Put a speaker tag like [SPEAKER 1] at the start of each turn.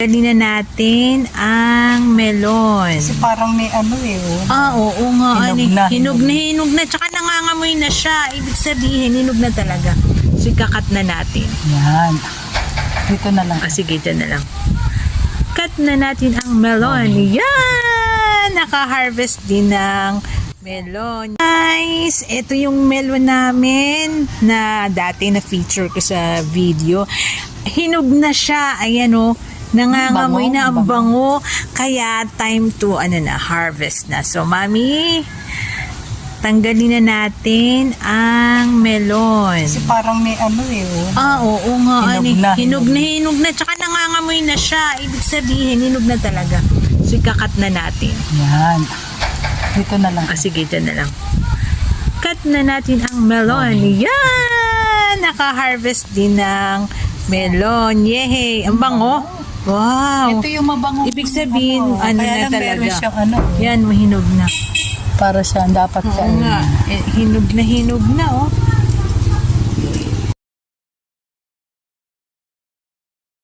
[SPEAKER 1] Dali na natin ang melon.
[SPEAKER 2] Kasi parang may ano eh. Oh.
[SPEAKER 1] Oo nga.
[SPEAKER 2] Hinog na.
[SPEAKER 1] Hinog na. Tsaka nangangamoy na siya. Ibig sabihin, hinog na talaga. So, kakat na natin.
[SPEAKER 2] Yan. Dito na lang.
[SPEAKER 1] Sige, dyan na lang. Cut na natin ang melon. Yan! Naka-harvest din ng melon. Guys, ito yung melon namin na dati na feature ko sa video. Hinog na siya. Ayan o. Nangangamoy na ang bango. Kaya time to harvest na. So, mami, tanggalin na natin ang melon.
[SPEAKER 2] Kasi parang may ano eh. Oh.
[SPEAKER 1] Oo nga.
[SPEAKER 2] Hinog na.
[SPEAKER 1] Tsaka nangangamoy na siya. Ibig sabihin, hinog na talaga. So, kakat na natin.
[SPEAKER 2] Yan. Dito na lang.
[SPEAKER 1] Sige, dyan na lang. Cut na natin ang melon. Yan! Naka-harvest din ng melon. Yehey! Ang bango. Wow!
[SPEAKER 2] Ito yung mabango.
[SPEAKER 1] Ibig sabihin,
[SPEAKER 2] Kaya
[SPEAKER 1] na
[SPEAKER 2] lang
[SPEAKER 1] talaga.
[SPEAKER 2] meron siyang ano.
[SPEAKER 1] Yan, mahinog na.
[SPEAKER 2] Para siya, dapat
[SPEAKER 1] Oo
[SPEAKER 2] siya.
[SPEAKER 1] nga. Hinog na, oh.